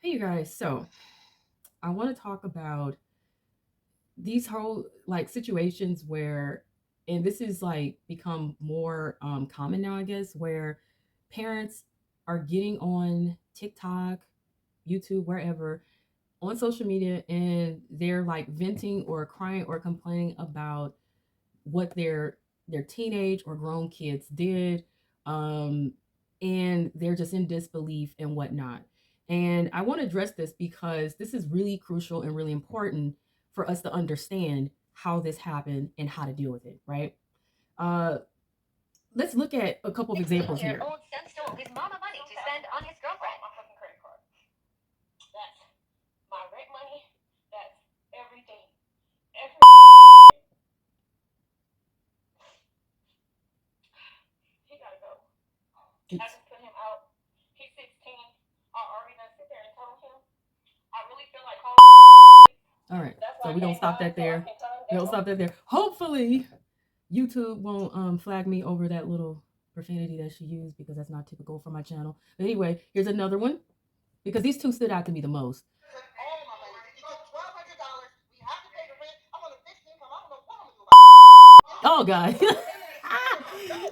Hey, you guys. So, I want to talk about these whole like situations where, and this is like become more common now, I guess, where parents are getting on TikTok, YouTube, wherever, on social media, and they're like venting or crying or complaining about what their teenage or grown kids did, um, and they're just in disbelief and whatnot. And I want to address this because this is really crucial and really important for us to understand how this happened and how to deal with it. Right? Uh, let's look at a couple of examples here. Old son stole his mama money to spend on his girlfriend. My fucking credit card. That's my rent money. That's everything. Every he gotta go. I just put him out. He's 16. I already done sit there and told him. I really feel like calling. All right. So we're gonna stop that there. We're gonna stop that there. Hopefully YouTube won't flag me over that little profanity that she used because that's not typical for my channel. But anyway, here's another one because these two stood out to me the most. Oh God.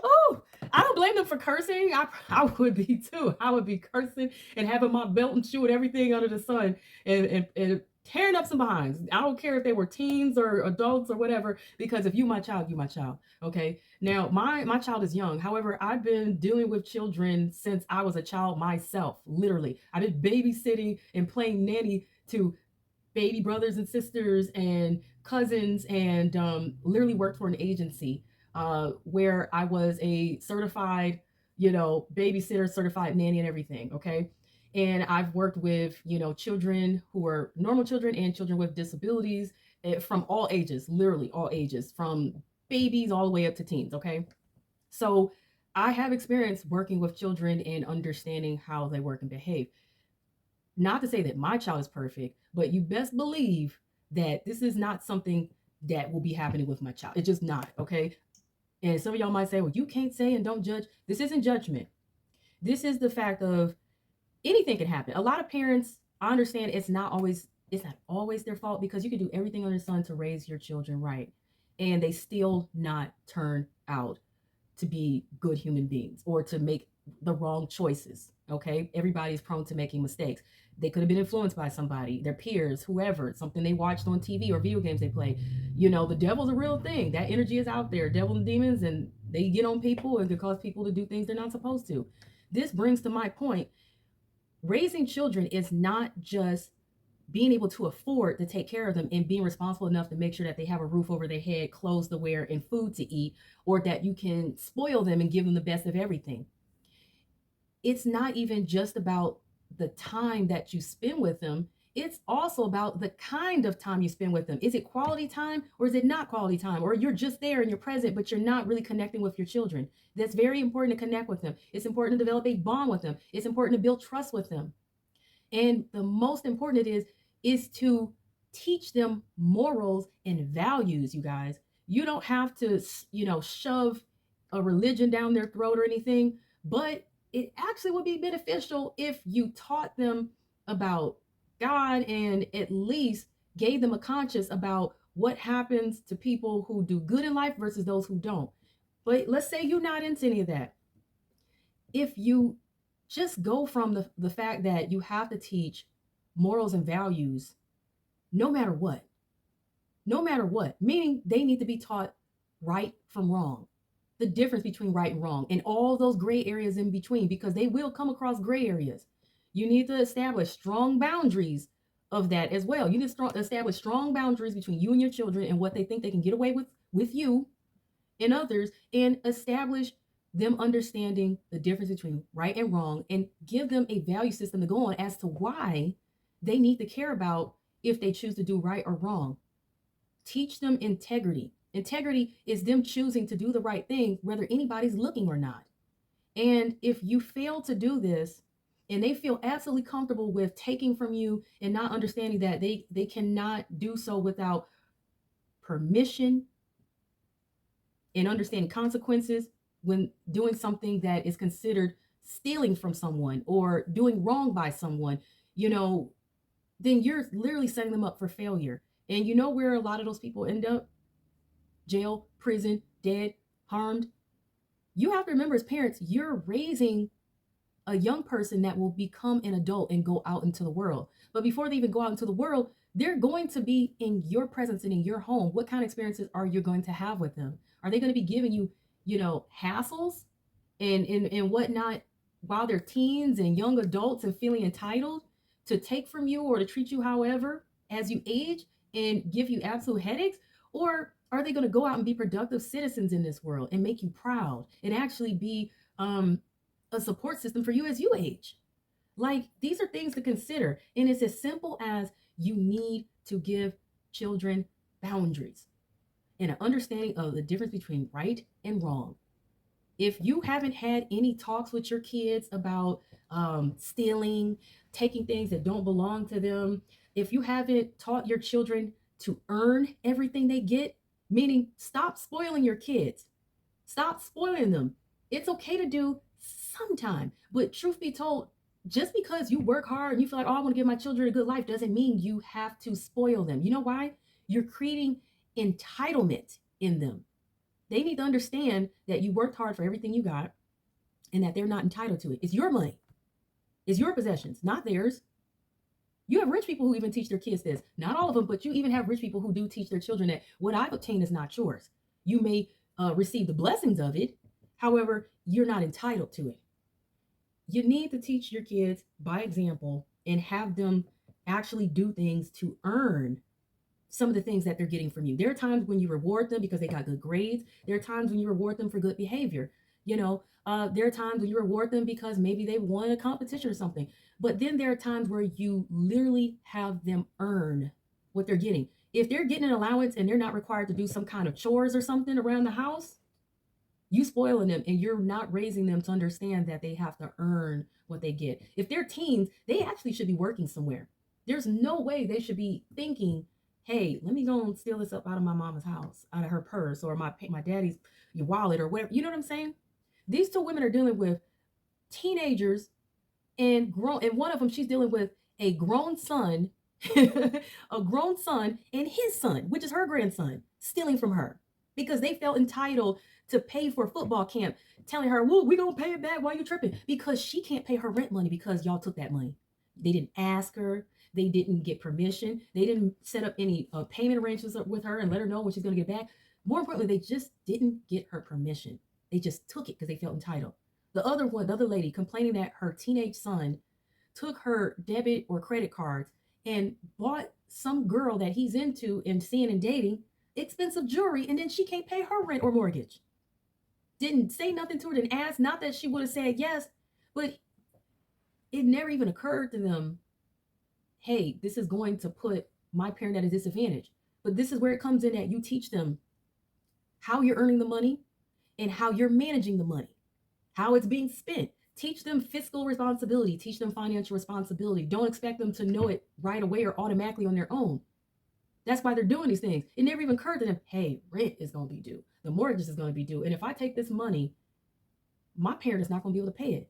Oh, I don't blame them for cursing. I would be too. I would be cursing and having my belt and shoe and everything under the sun and tearing up some behinds. I don't care if they were teens or adults or whatever, because if you my child, you my child. Okay. Now my child is young. However, I've been dealing with children since I was a child myself. Literally. I've been babysitting and playing nanny to baby brothers and sisters and cousins, and literally worked for an agency where I was a certified, babysitter, certified nanny, and everything. Okay. And I've worked with, children who are normal children and children with disabilities, from all ages, literally all ages, from babies all the way up to teens. Okay. So I have experience working with children and understanding how they work and behave. Not to say that my child is perfect, but you best believe that this is not something that will be happening with my child. It's just not, okay? And some of y'all might say, well, you can't say and don't judge. This isn't judgment. This is the fact of anything can happen. A lot of parents, I understand it's not always their fault, because you can do everything under the sun to raise your children right, and they still not turn out to be good human beings or to make the wrong choices. Okay. Everybody's prone to making mistakes. They could have been influenced by somebody, their peers, whoever, something they watched on TV or video games they play. The devil's a real thing. That energy is out there, devil and demons, and they get on people and can cause people to do things they're not supposed to. This brings to my point: raising children is not just being able to afford to take care of them and being responsible enough to make sure that they have a roof over their head, clothes to wear, and food to eat, or that you can spoil them and give them the best of everything. It's not even just about the time that you spend with them. It's also about the kind of time you spend with them. Is it quality time or is it not quality time? Or you're just there and you're present, but you're not really connecting with your children. That's very important to connect with them. It's important to develop a bond with them. It's important to build trust with them. And the most important it is to teach them morals and values, you guys. You don't have to, shove a religion down their throat or anything, but it actually would be beneficial if you taught them about God and at least gave them a conscience about what happens to people who do good in life versus those who don't. But let's say you're not into any of that. If you just go from the fact that you have to teach morals and values no matter what, no matter what, meaning they need to be taught right from wrong, the difference between right and wrong, and all those gray areas in between, because they will come across gray areas. You need to establish strong boundaries of that as well. You need to establish strong boundaries between you and your children and what they think they can get away with you and others, and establish them understanding the difference between right and wrong, and give them a value system to go on as to why they need to care about if they choose to do right or wrong. Teach them integrity. Integrity is them choosing to do the right thing whether anybody's looking or not. And if you fail to do this and they feel absolutely comfortable with taking from you and not understanding that they cannot do so without permission and understanding consequences when doing something that is considered stealing from someone or doing wrong by someone, you know, then you're literally setting them up for failure. And you know where a lot of those people end up? Jail, prison, dead, harmed. You have to remember, as parents, you're raising a young person that will become an adult and go out into the world. But before they even go out into the world, they're going to be in your presence and in your home. What kind of experiences are you going to have with them? Are they going to be giving you, hassles and whatnot while they're teens and young adults and feeling entitled to take from you or to treat you however as you age and give you absolute headaches? Or are they going to go out and be productive citizens in this world and make you proud and actually be a support system for you as you age? Like, these are things to consider. And it's as simple as you need to give children boundaries and an understanding of the difference between right and wrong. If you haven't had any talks with your kids about stealing, taking things that don't belong to them, if you haven't taught your children to earn everything they get, meaning stop spoiling your kids, stop spoiling them. It's okay to do sometime, but truth be told, just because you work hard and you feel like, oh, I want to give my children a good life, doesn't mean you have to spoil them. You know why? You're creating entitlement in them. They need to understand that you worked hard for everything you got and that they're not entitled to it. It's your money, it's your possessions, not theirs. You have rich people who even teach their kids this. Not all of them, but you even have rich people who do teach their children that what I've obtained is not yours. You may receive the blessings of it. However, you're not entitled to it. You need to teach your kids by example and have them actually do things to earn some of the things that they're getting from you. There are times when you reward them because they got good grades. There are times when you reward them for good behavior. There are times when you reward them because maybe they won a competition or something. But then there are times where you literally have them earn what they're getting. If they're getting an allowance and they're not required to do some kind of chores or something around the house, you spoiling them and you're not raising them to understand that they have to earn what they get. If they're teens, they actually should be working somewhere. There's no way they should be thinking, hey, let me go and steal this up out of my mama's house, out of her purse or my daddy's wallet or whatever. You know what I'm saying? These two women are dealing with teenagers and one of them, she's dealing with a grown son, a grown son and his son, which is her grandson, stealing from her because they felt entitled to pay for football camp, telling her, well, we gonna pay it back while you tripping, because she can't pay her rent money because y'all took that money. They didn't ask her. They didn't get permission. They didn't set up any payment arrangements with her and let her know when she's gonna get back. More importantly, they just didn't get her permission. They just took it because they felt entitled. The other lady complaining that her teenage son took her debit or credit cards and bought some girl that he's into and seeing and dating expensive jewelry, and then she can't pay her rent or mortgage. Didn't say nothing to her, didn't ask. Not that she would have said yes, but it never even occurred to them, hey, this is going to put my parent at a disadvantage. But this is where it comes in that you teach them how you're earning the money and how you're managing the money, how it's being spent. Teach them fiscal responsibility, teach them financial responsibility. Don't expect them to know it right away or automatically on their own. That's why they're doing these things. It never even occurred to them, hey, rent is going to be due. The mortgage is going to be due. And if I take this money, my parent is not going to be able to pay it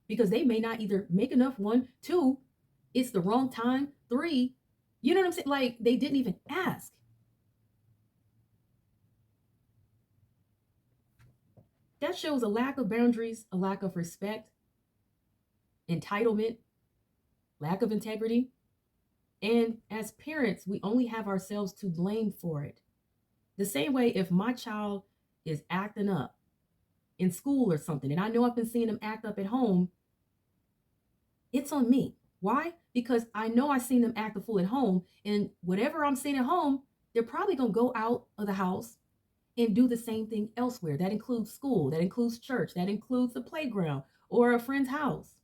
because they may not either make enough. 1, 2, it's the wrong time. 3, you know what I'm saying? Like, they didn't even ask. That shows a lack of boundaries, a lack of respect, entitlement, lack of integrity. And as parents, we only have ourselves to blame for it. The same way, if my child is acting up in school or something, and I know I've been seeing them act up at home, it's on me. Why? Because I know I've seen them act a fool at home, and whatever I'm seeing at home, they're probably going to go out of the house and do the same thing elsewhere. That includes school, that includes church, that includes the playground or a friend's house.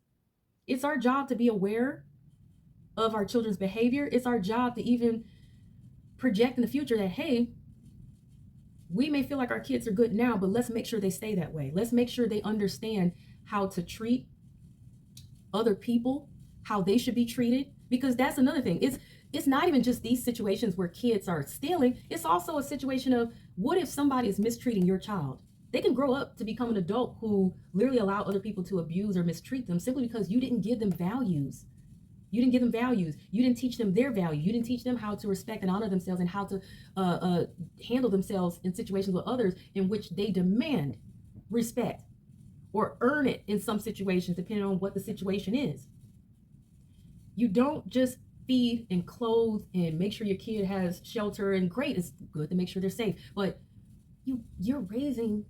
It's our job to be aware of our children's behavior. It's our job to even project in the future that, hey, we may feel like our kids are good now, but let's make sure they stay that way. Let's make sure they understand how to treat other people, how they should be treated, because that's another thing. It's not even just these situations where kids are stealing. It's also a situation of, what if somebody is mistreating your child? They can grow up to become an adult who literally allow other people to abuse or mistreat them simply because you didn't give them values. You didn't give them values. You didn't teach them their value. You didn't teach them how to respect and honor themselves and how to handle themselves in situations with others in which they demand respect or earn it in some situations, depending on what the situation is. You don't just feed and clothe and make sure your kid has shelter, and great, it's good to make sure they're safe, but you're raising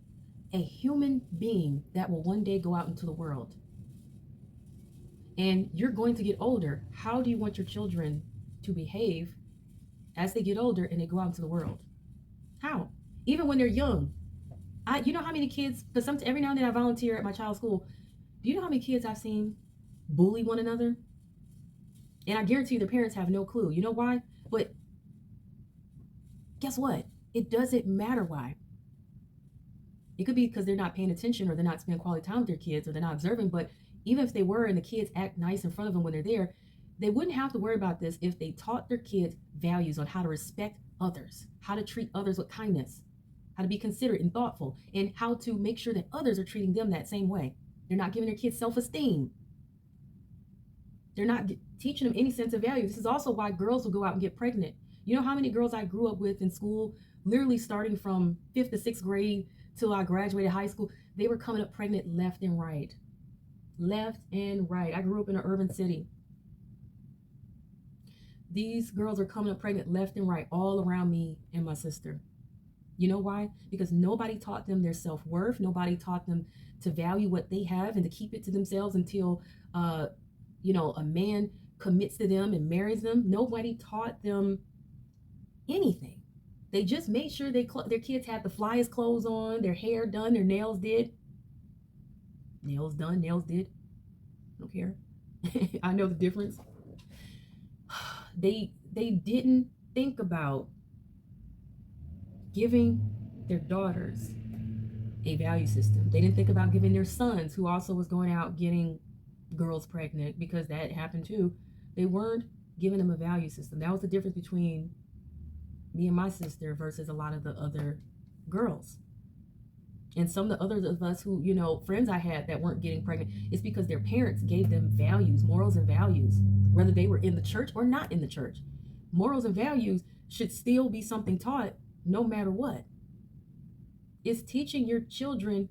a human being that will one day go out into the world. And you're going to get older. How do you want your children to behave as they get older and they go out into the world? How? Even when they're young. You know how many kids, because every now and then I volunteer at my child's school. Do you know how many kids I've seen bully one another? And I guarantee you their parents have no clue. You know why? But guess what? It doesn't matter why. It could be because they're not paying attention, or they're not spending quality time with their kids, or they're not observing. But even if they were and the kids act nice in front of them when they're there, they wouldn't have to worry about this if they taught their kids values on how to respect others, how to treat others with kindness, how to be considerate and thoughtful, and how to make sure that others are treating them that same way. They're not giving their kids self-esteem. They're not teaching them any sense of value. This is also why girls will go out and get pregnant. You know how many girls I grew up with in school, literally starting from 5th to 6th grade till I graduated high school, they were coming up pregnant left and right. Left and right. I grew up in an urban city. These girls are coming up pregnant left and right, all around me and my sister. You know why? Because nobody taught them their self-worth. Nobody taught them to value what they have and to keep it to themselves until a man commits to them and marries them. Nobody taught them anything. They just made sure their kids had the flyest clothes on, their hair done, their nails did. Nails done, nails did. I don't care. I know the difference. They didn't think about giving their daughters a value system. They didn't think about giving their sons, who also was going out getting girls pregnant, because that happened too. They weren't giving them a value system. That was the difference between me and my sister versus a lot of the other girls. And some of the others of us who, friends I had that weren't getting pregnant, it's because their parents gave them values, morals and values, whether they were in the church or not in the church. Morals and values should still be something taught no matter what. It's teaching your children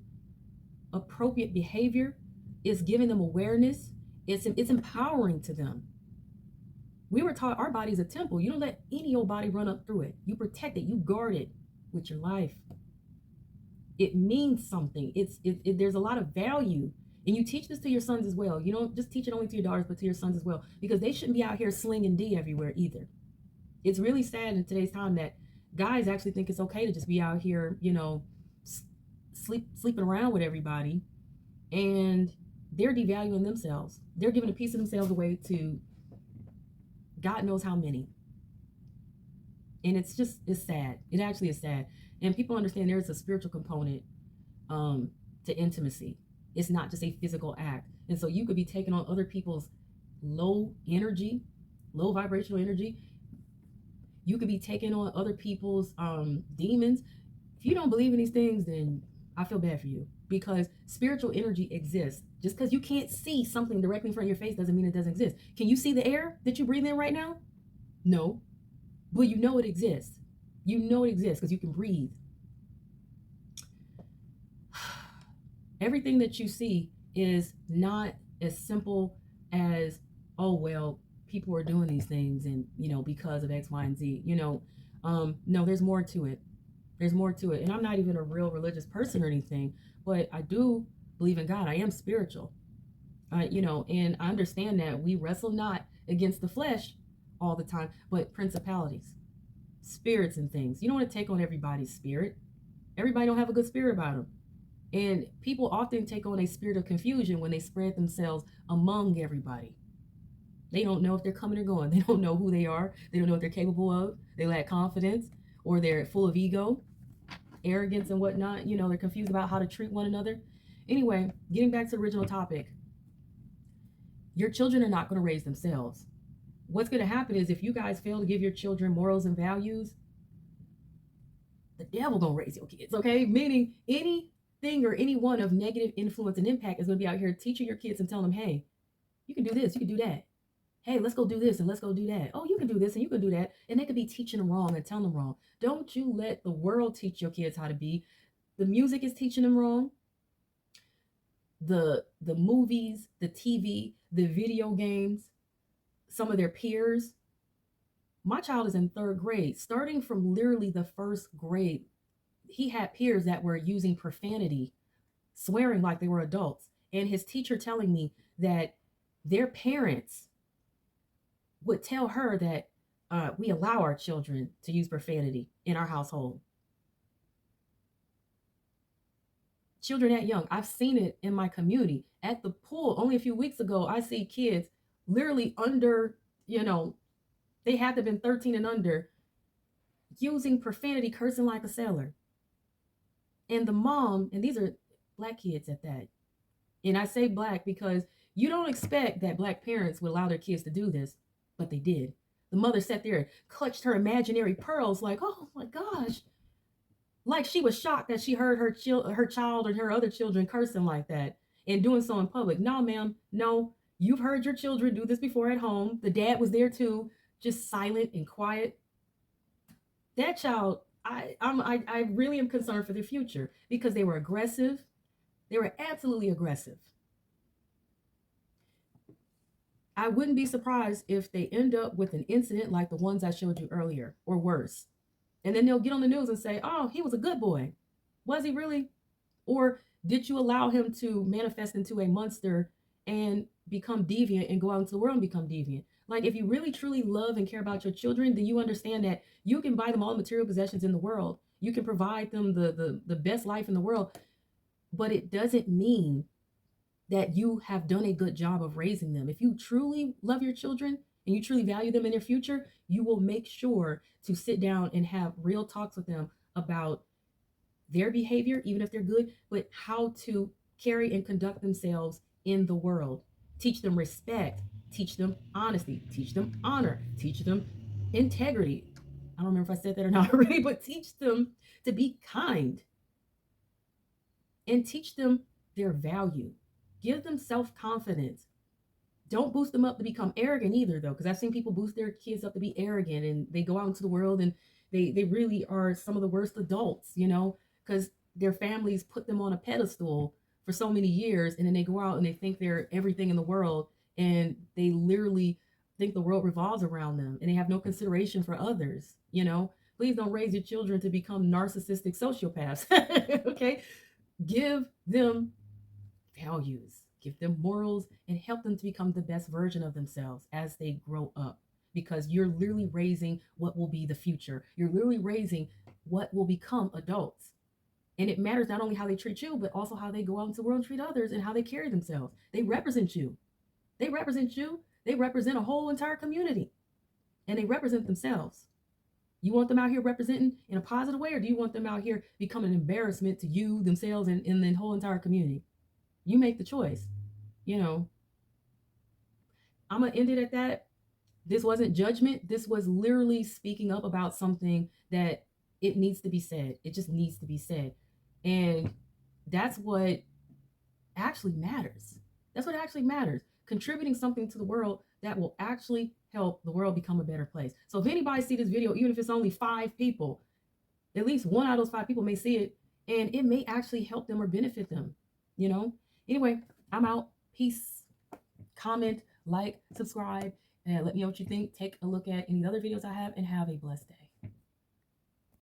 appropriate behavior. It's giving them awareness. It's empowering to them. We were taught our body's a temple. You don't let any old body run up through it. You protect it. You guard it with your life. It means something. There's a lot of value. And you teach this to your sons as well. You don't just teach it only to your daughters, but to your sons as well, because they shouldn't be out here slinging D everywhere either. It's really sad in today's time that guys actually think it's okay to just be out here, sleeping around with everybody, and they're devaluing themselves. They're giving a piece of themselves away to God knows how many. And it's sad. It actually is sad. And people understand there's a spiritual component to intimacy. It's not just a physical act. And so you could be taking on other people's low energy, low vibrational energy. You could be taking on other people's demons. If you don't believe in these things, then I feel bad for you, because spiritual energy exists. Just because you can't see something directly in front of your face doesn't mean it doesn't exist. Can you see the air that you breathe in right now? No. But you know it exists. You know it exists because you can breathe. Everything that you see is not as simple as, oh, well, people are doing these things and, because of X, Y, and Z. No, there's more to it. There's more to it. And I'm not even a real religious person or anything, but I do believe in God. I am spiritual. And I understand that we wrestle not against the flesh all the time, but principalities, spirits and things. You don't want to take on everybody's spirit. Everybody don't have a good spirit about them. And people often take on a spirit of confusion when they spread themselves among everybody. They don't know if they're coming or going. They don't know who they are. They don't know what they're capable of. They lack confidence, or they're full of ego, arrogance and whatnot. They're confused about how to treat one another. Anyway, getting back to the original topic, your children are not going to raise themselves. What's going to happen is, if you guys fail to give your children morals and values, the devil going to raise your kids, okay? Meaning anything or anyone of negative influence and impact is going to be out here teaching your kids and telling them, hey, you can do this, you can do that. Hey, let's go do this and let's go do that. Oh, you can do this and you can do that. And they could be teaching them wrong and telling them wrong. Don't you let the world teach your kids how to be. The music is teaching them wrong. The movies, the TV, the video games, some of their peers. My child is in third grade. Starting from literally the first grade, he had peers that were using profanity, swearing like they were adults. And his teacher telling me that their parents would tell her that we allow our children to use profanity in our household. Children that young, I've seen it in my community at the pool. Only a few weeks ago, I see kids literally under, they had to have been 13 and under, using profanity, cursing like a sailor. And the mom, and these are black kids at that. And I say black because you don't expect that black parents would allow their kids to do this, but they did. The mother sat there and clutched her imaginary pearls like, oh my gosh. Like she was shocked that she heard her child and her other children cursing like that and doing so in public. No, ma'am, no. You've heard your children do this before at home. The dad was there too, just silent and quiet. That child, I really am concerned for their future because they were aggressive. They were absolutely aggressive. I wouldn't be surprised if they end up with an incident like the ones I showed you earlier or worse. And then they'll get on the news and say, oh, he was a good boy. Was he really? Or did you allow him to manifest into a monster and become deviant and go out into the world and become deviant? Like, if you really truly love and care about your children, then you understand that you can buy them all material possessions in the world. You can provide them the best life in the world. But it doesn't mean that you have done a good job of raising them. If you truly love your children and you truly value them in their future, you will make sure to sit down and have real talks with them about their behavior, even if they're good, but how to carry and conduct themselves in the world. Teach them respect, teach them honesty, teach them honor, teach them integrity. I don't remember if I said that or not already, but teach them to be kind and teach them their value. Give them self confidence. Don't boost them up to become arrogant either, though, because I've seen people boost their kids up to be arrogant and they go out into the world and they really are some of the worst adults, because their families put them on a pedestal for so many years and then they go out and they think they're everything in the world and they literally think the world revolves around them and they have no consideration for others. Please don't raise your children to become narcissistic sociopaths. Okay? Give them values, give them morals, and help them to become the best version of themselves as they grow up. Because you're literally raising what will be the future. You're literally raising what will become adults. And it matters not only how they treat you, but also how they go out into the world and treat others and how they carry themselves. They represent you. They represent you. They represent a whole entire community. And they represent themselves. You want them out here representing in a positive way, or do you want them out here becoming an embarrassment to you, themselves, and the whole entire community? You make the choice. I'm going to end it at that. This wasn't judgment. This was literally speaking up about something that it needs to be said. It just needs to be said. And that's what actually matters. That's what actually matters. Contributing something to the world that will actually help the world become a better place. So if anybody see this video, even if it's only 5 people, at least one out of those 5 people may see it and it may actually help them or benefit them. Anyway, I'm out. Peace. Comment, like, subscribe, and let me know what you think. Take a look at any other videos I have and have a blessed day.